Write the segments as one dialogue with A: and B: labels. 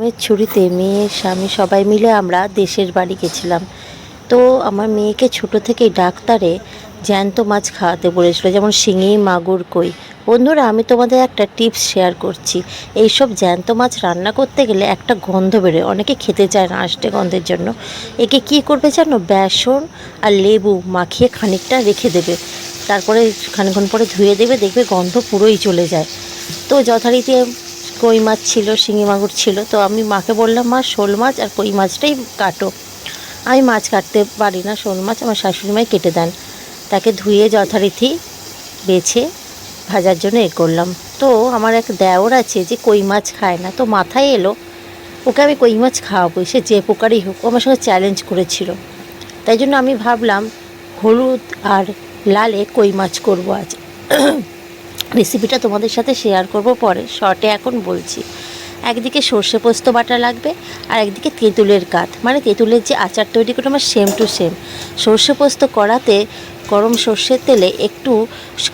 A: গরমের ছুটিতে মেয়ে স্বামী সবাই মিলে আমরা দেশের বাড়ি গেছিলাম। তো আমার মেয়েকে ছোট থেকেই ডাক্তারে জ্যান্ত মাছ খাওয়াতে বলেছিল, যেমন শিঙি, মাগুর, কই। বন্ধুরা, আমি তোমাদের একটা টিপস শেয়ার করছি। এইসব জ্যান্ত মাছ রান্না করতে গেলে একটা গন্ধ বেরোয়, অনেকে খেতে চায় না আষ্টে গন্ধের জন্য। একে কি করবে জানো? বেসন আর লেবু মাখিয়ে খানিকটা রেখে দেবে, তারপরে খানিকক্ষণ পরে ধুয়ে দেবে, দেখবে গন্ধ পুরোই চলে যায়। তো যথারীতি কই মাছ ছিল, শিঙি মাগুর ছিল। তো আমি মাকে বললাম, মা শোল মাছ আর কই মাছটাই কাটো। আমি মাছ কাটতে পারি না, শোল মাছ আমার শাশুড়ি মাই কেটে দেন। তাকে ধুয়ে যথারীতি বেছে ভাজার জন্য করলাম। তো আমার এক দেওর আছে যে কই মাছ খায় না, তো মাথায় এলো ওকে আমি কই মাছ খাওয়াবো, সে যে প্রকারই হোক। ও আমার সঙ্গে চ্যালেঞ্জ করেছিল। তাই জন্য আমি ভাবলাম হলুদ আর লালে কই মাছ করবো আজ। রেসিপিটা তোমাদের সাথে শেয়ার করব পরে, শর্টে এখন বলছি। একদিকে সর্ষে পোস্ত বাটা লাগবে, আর একদিকে তেঁতুলের কাঠ, মানে তেঁতুলের যে আচার তৈরি করে আমার সেম টু সেম। সর্ষে পোস্ত কড়াতে গরম সর্ষের তেলে একটু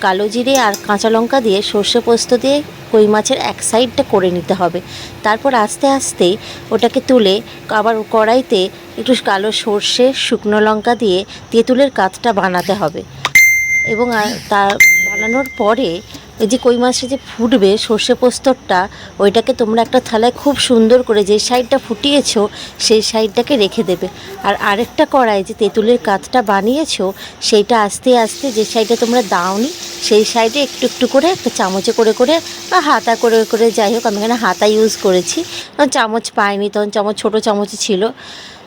A: কালো জিরে আর কাঁচা লঙ্কা দিয়ে সর্ষে পোস্ত দিয়ে কই মাছের এক সাইডটা করে নিতে হবে। তারপর আস্তে আস্তে ওটাকে তুলে আবার কড়াইতে একটু কালো সর্ষে, শুকনো লঙ্কা দিয়ে তেঁতুলের কাঠটা বানাতে হবে। এবং তা বানানোর পরে ওই যে কই মাছটা যে ফুটবে সর্ষে পোস্তরটা, ওইটাকে তোমরা একটা থালায় খুব সুন্দর করে যে সাইডটা ফুটিয়েছো সেই সাইডটাকে রেখে দেবে। আর আরেকটা কড়াই যে তেঁতুলের কাঠটা বানিয়েছো সেইটা আস্তে আস্তে যে সাইডে তোমরা দাওনি সেই সাইডে একটু একটু করে একটা চামচে করে করে বা হাতা করে করে, যাই হোক আমি এখানে হাতা ইউজ করেছি, তখন চামচ পাইনি, তখন চামচ ছোটো চামচই ছিল।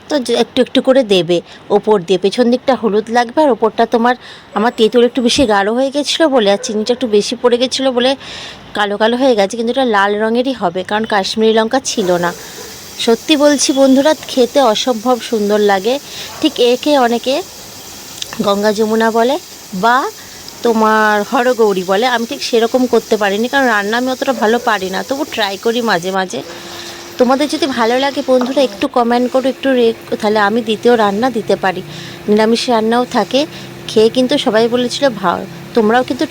A: তো একটু একটু করে দেবে ওপর দিয়ে। পেছন দিকটা হলুদ লাগবে, আর ওপরটা আমার তেঁতুল একটু বেশি গাঢ় হয়ে গেছিলো বলে আর চিনিটা একটু বেশি পড়ে গেছিলো বলে কালো কালো হয়ে গেছে, কিন্তু এটা লাল রঙেরই হবে, কারণ কাশ্মীরি লঙ্কা ছিল না। সত্যি বলছি বন্ধুরা, খেতে অসম্ভব সুন্দর লাগে। ঠিক একে অনেকে গঙ্গা যমুনা বলে বা তোমার হরগৌরী বলে। আমি ঠিক সেরকম করতে পারিনি, কারণ রান্না আমি অতটা ভালো পারি না, তবু ট্রাই করি মাঝে মাঝে। তোমাদের যদি ভালো লাগে বন্ধুরা একটু কমেন্ট করো, একটু তাহলে আমি দ্বিতীয় রান্না দিতে পারি। নিরামিষ রান্নাও থাকে। খেয়ে কিন্তু সবাই বলেছিল ভালো। তোমরাও কিন্তু